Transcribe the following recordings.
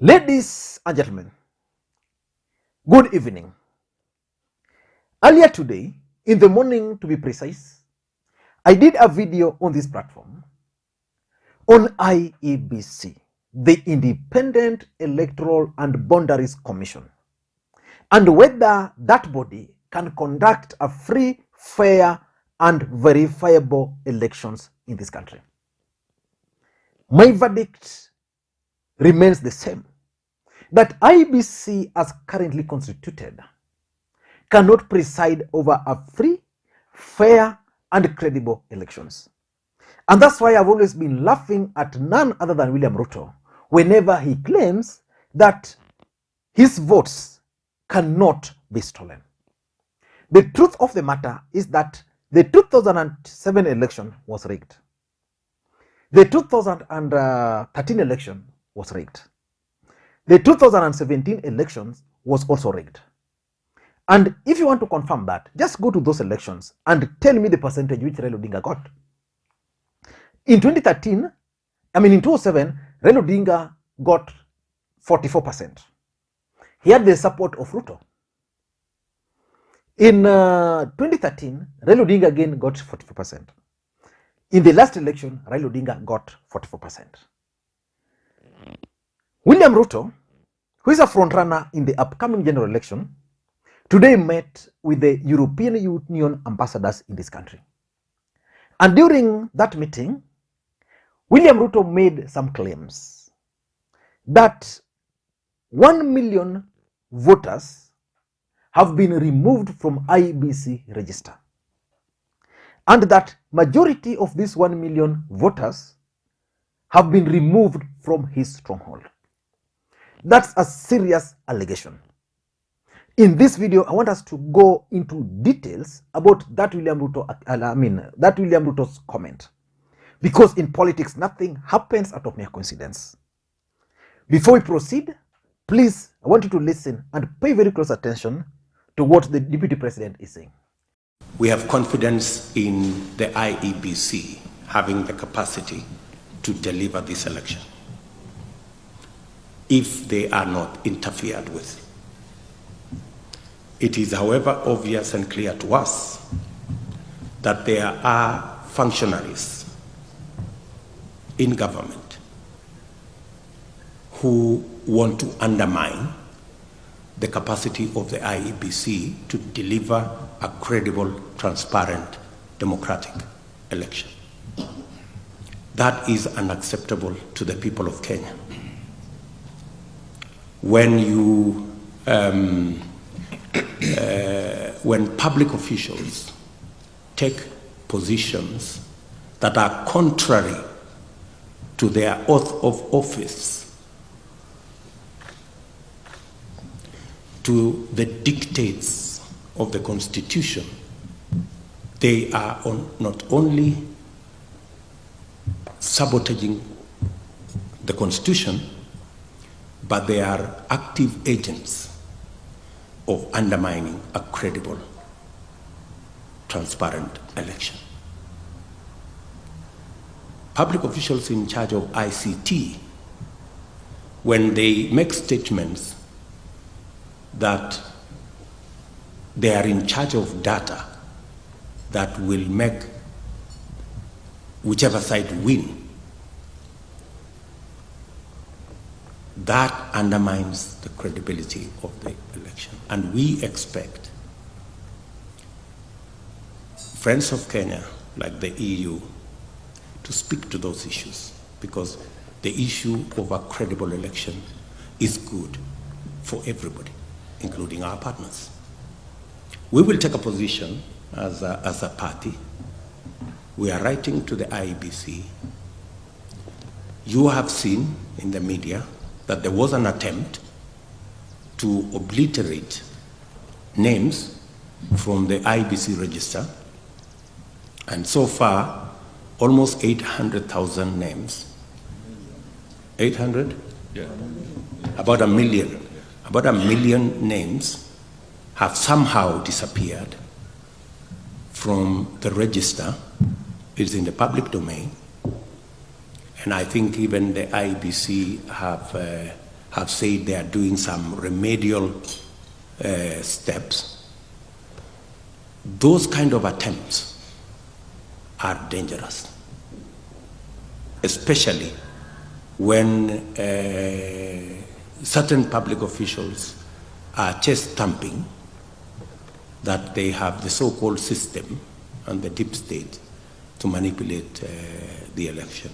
Ladies and gentlemen, good evening. Earlier today, in the morning to be precise, I did a video on this platform on IEBC, the Independent Electoral and Boundaries Commission, and whether that body can conduct a free, fair, and verifiable elections in this country. My verdict remains the same, that IEBC as currently constituted cannot preside over a free, fair, and credible elections. And that's why I've always been laughing at none other than William Ruto whenever he claims that his votes cannot be stolen. The truth of the matter is that the 2007 election was rigged. The 2013 election was rigged. The 2017 elections was also rigged. And if you want to confirm that, just go to those elections and tell me the percentage which Raila Odinga got. In 2007, Raila Odinga got 44%. He had the support of Ruto. In 2013, Raila Odinga again got 44%. In the last election, Raila Odinga got 44%. William Ruto, who is a frontrunner in the upcoming general election, today met with the European Union ambassadors in this country. And during that meeting, William Ruto made some claims that 1 million voters have been removed from IEBC register, and that majority of these 1 million voters have been removed from his stronghold. That's a serious allegation. In this video, I want us to go into details about that William Ruto's comment, because in politics, nothing happens out of mere coincidence. Before we proceed, please, I want you to listen and pay very close attention to what the Deputy President is saying. We have confidence in the IEBC having the capacity to deliver this election if they are not interfered with. It is, however, obvious and clear to us that there are functionaries in government who want to undermine the capacity of the IEBC to deliver a credible, transparent, democratic election. That is unacceptable to the people of Kenya. When public officials take positions that are contrary to their oath of office, to the dictates of the Constitution, they are not only sabotaging the Constitution, but they are active agents of undermining a credible, transparent election. Public officials in charge of ICT, when they make statements that they are in charge of data that will make whichever side win, that undermines the credibility of the election. And we expect friends of Kenya, like the EU, to speak to those issues, because the issue of a credible election is good for everybody, including our partners. We will take a position as a party. We are writing to the IEBC. You have seen in the media that there was an attempt to obliterate names from the IEBC register, and so far, almost 800,000 names. 800? Yeah. About a million names have somehow disappeared from the register. It's in the public domain. And I think even the IEBC have have said they are doing some remedial steps. Those kind of attempts are dangerous, especially when certain public officials are chest thumping that they have the so-called system and the deep state to manipulate the election.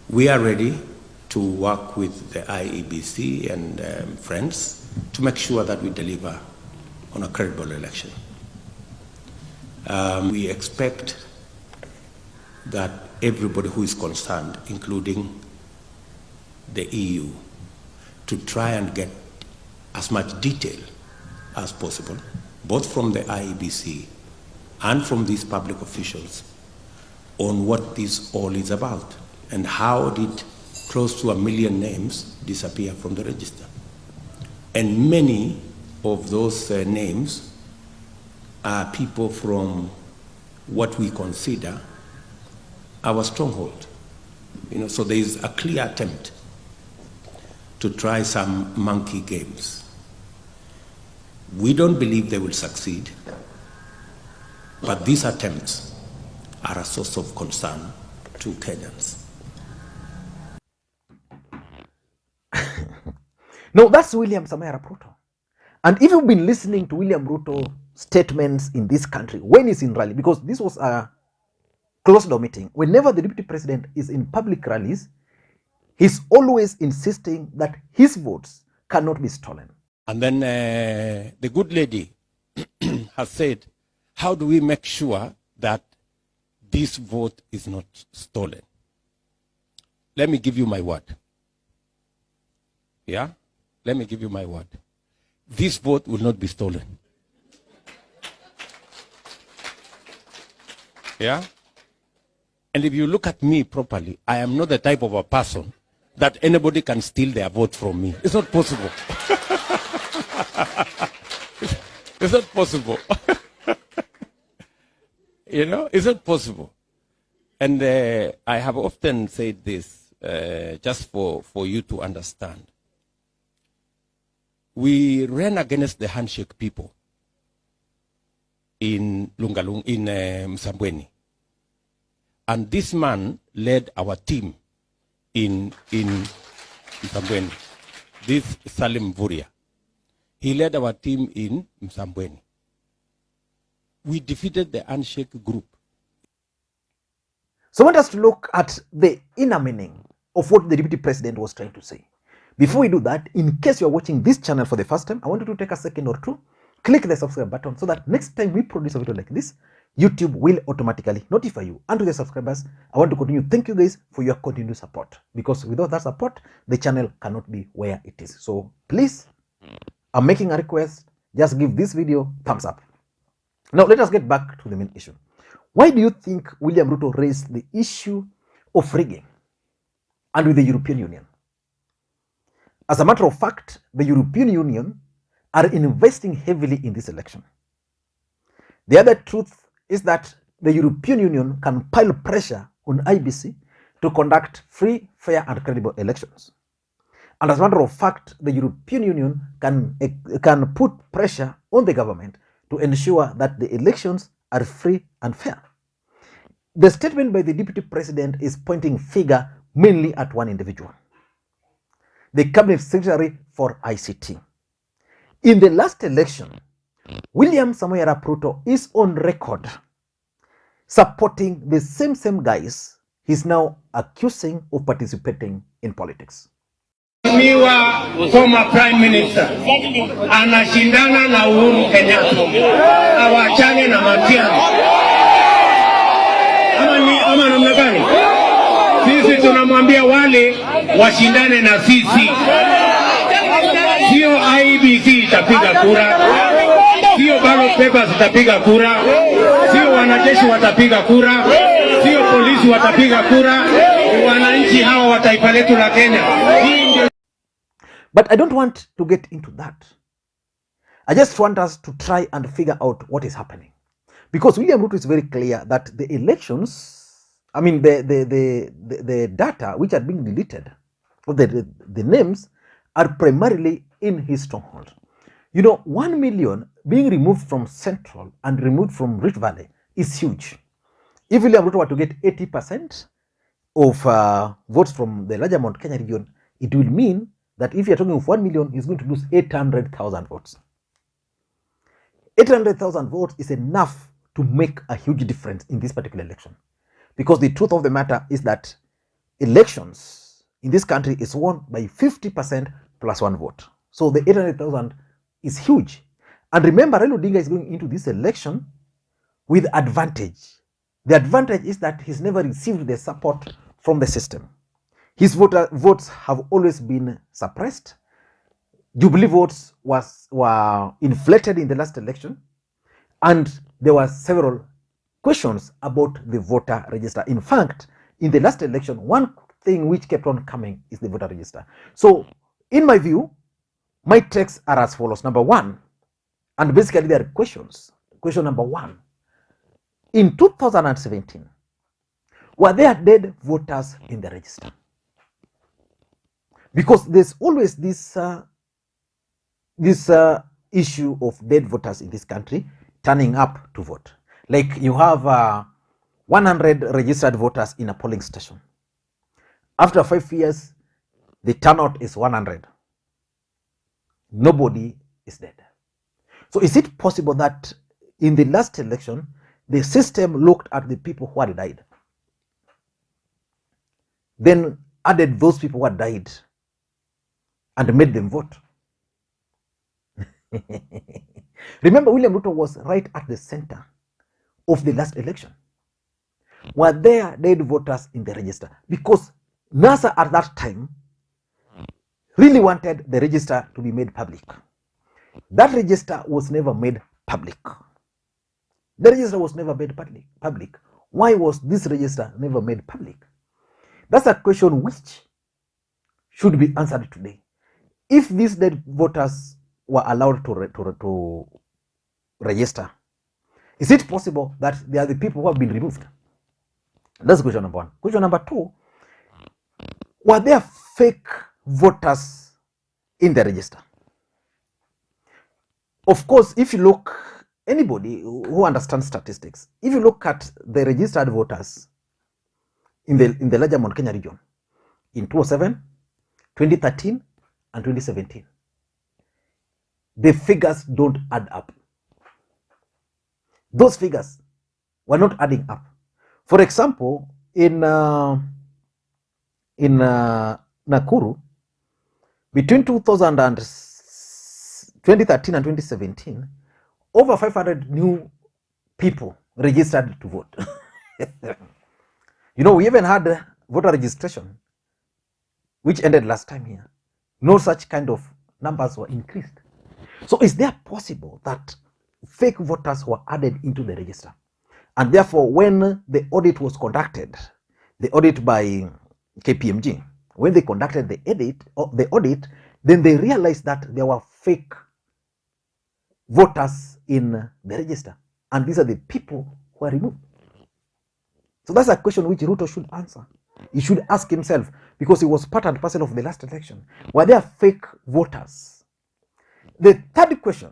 We are ready to work with the IEBC and friends to make sure that we deliver on a credible election. We expect that everybody who is concerned, including the EU, to try and get as much detail as possible, both from the IEBC and from these public officials, on what this all is about and how did close to 1 million names disappear from the register. And many of those names are people from what we consider our stronghold. So there is a clear attempt to try some monkey games. We don't believe they will succeed, but these attempts are a source of concern to Kenyans. No, that's William Samoei Arap Ruto. And if you've been listening to William Ruto statements in this country when he's in rally, because this was a closed door meeting, whenever the deputy president is in public rallies, he's always insisting that his votes cannot be stolen. And then the good lady has said, how do we make sure that this vote is not stolen? Let me give you my word. Yeah? Let me give you my word. This vote will not be stolen. Yeah? And if you look at me properly, I am not the type of a person that anybody can steal their vote from me. It's not possible. It's not possible. It's not possible. And I have often said this just for you to understand. We ran against the handshake people in Lungalung, in Msambweni. And this man led our team in Msambweni. This Salim Vuria. He led our team in Msambweni. We defeated the handshake group. So I want us to look at the inner meaning of what the deputy president was trying to say. Before we do that, in case you are watching this channel for the first time, I want you to take a second or two, click the subscribe button so that next time we produce a video like this, YouTube will automatically notify you. And to the subscribers, I want to continue. Thank you guys for your continued support, because without that support, the channel cannot be where it is. So please, I'm making a request. Just give this video thumbs up. Now let us get back to the main issue. Why do you think William Ruto raised the issue of rigging and with the European Union? As a matter of fact, the European Union are investing heavily in this election. The other truth is that the European Union can pile pressure on IBC to conduct free, fair, and credible elections. And as a matter of fact, the European Union can put pressure on the government to ensure that the elections are free and fair. The statement by the deputy president is pointing finger mainly at one individual, the cabinet secretary for ICT. In the last election, William Samoei Arap Ruto is on record supporting the same guys he's now accusing of participating in politics. Miwa former prime minister anashindana na Uhuru Kenyatta, awachane na Matiang'i. Ama namna gani? Sisi tunamwambia wale washindane na sisi. Sio IEBC itapiga kura, sio ballot papers itapiga kura, sio wanajeshi watapiga kura, sio polisi watapiga kura, wananchi hawa wa taifa letu la Kenya. But I don't want to get into that. I just want us to try and figure out what is happening. Because William Ruto is very clear that the elections I mean, the data which are being deleted, or the names, are primarily in his stronghold. 1 million being removed from Central and removed from Rift Valley is huge. If William Ruto were to get 80% of votes from the larger Mount Kenya region, it will mean that if you're talking of 1 million, he's going to lose 800,000 votes. 800,000 votes is enough to make a huge difference in this particular election. Because the truth of the matter is that elections in this country is won by 50% plus one vote. So the 800,000 is huge. And remember, Raila Odinga is going into this election with advantage. The advantage is that he's never received the support from the system. His votes have always been suppressed. Jubilee votes were inflated in the last election, and there were several questions about the voter register. In fact, in the last election, one thing which kept on coming is the voter register. So, in my view, my takes are as follows. Number one, and basically there are questions. Question number one, in 2017, were there dead voters in the register? Because there's always this issue of dead voters in this country turning up to vote. Like you have 100 registered voters in a polling station. After 5 years, the turnout is 100. Nobody is dead. So is it possible that in the last election, the system looked at the people who had died, then added those people who had died and made them vote? Remember, William Ruto was right at the center of the last election. Were there dead voters in the register? Because NASA at that time really wanted the register to be made public. That register was never made public. The register was never made public. Why was this register never made public? That's a question which should be answered today. If these dead voters were allowed to register, is it possible that they are the people who have been removed? That's question number one. Question number two, were there fake voters in the register? Of course, if you look, anybody who understands statistics, if you look at the registered voters in the larger Mount Kenya region in 2007, 2013, and 2017, the figures don't add up. Those figures were not adding up. For example, in Nakuru, between 2013 and 2017, over 500 new people registered to vote. We even had voter registration, which ended last time here. No such kind of numbers were increased. So is there possible that fake voters were added into the register? And therefore, when the audit was conducted, the audit by KPMG, when they conducted the audit, then they realized that there were fake voters in the register. And these are the people who are removed. So that's a question which Ruto should answer. He should ask himself, because he was part and parcel of the last election. Were there fake voters? The third question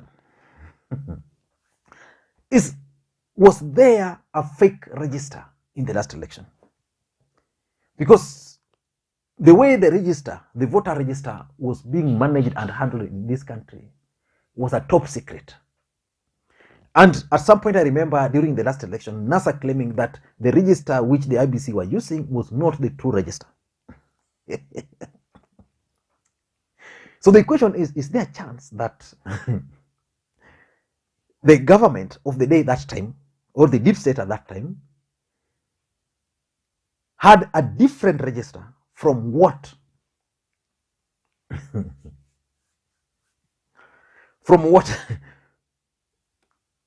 is, was there a fake register in the last election? Because the way the voter register was being managed and handled in this country was a top secret. And at some point, I remember during the last election, NASA claiming that the register which the IBC were using was not the true register. So the question is there a chance that the government of the day that time, or the deep state at that time, had a different register from what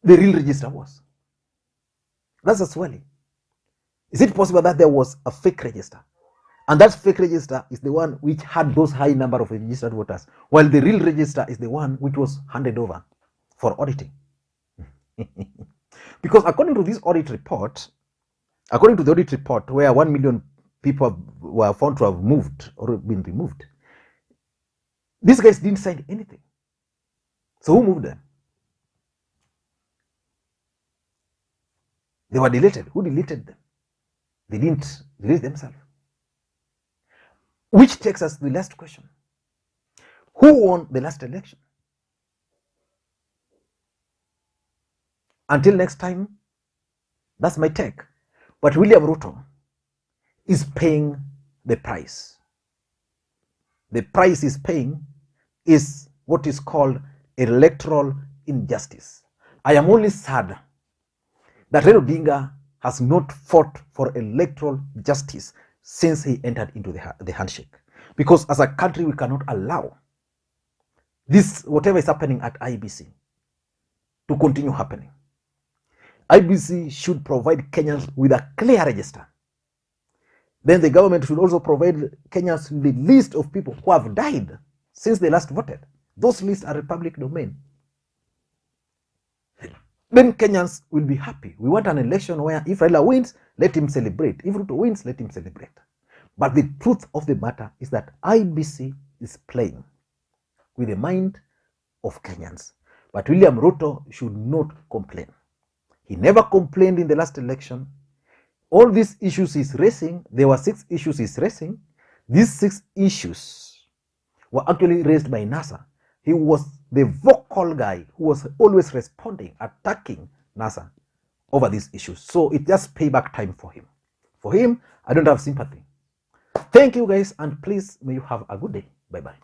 the real register was? That's a swelling. Is it possible that there was a fake register, and that fake register is the one which had those high number of registered voters, while the real register is the one which was handed over for auditing? Because according to this audit report, According to the audit report, where 1 million people were found to have moved or been removed, these guys didn't sign anything. So who moved them? They were deleted. Who deleted them? They didn't delete themselves. Which takes us to the last question. Who won the last election? Until next time, that's my take. But William Ruto is paying the price. The price he's paying is what is called electoral injustice. I am only sad that Raila Odinga has not fought for electoral justice since he entered into the handshake. Because as a country, we cannot allow this, whatever is happening at IEBC, to continue happening. IEBC should provide Kenyans with a clear register. Then the government should also provide Kenyans with the list of people who have died since they last voted. Those lists are public domain. Then Kenyans will be happy. We want an election where if Raila wins, let him celebrate. If Ruto wins, let him celebrate. But the truth of the matter is that IEBC is playing with the mind of Kenyans. But William Ruto should not complain. He never complained in the last election. All these issues he's raising, there were 6 issues he's raising. These 6 issues were actually raised by NASA. He was the vocal guy who was always responding, attacking NASA over these issues. So it just payback time for him. For him, I don't have sympathy. Thank you guys, and please may you have a good day. Bye-bye.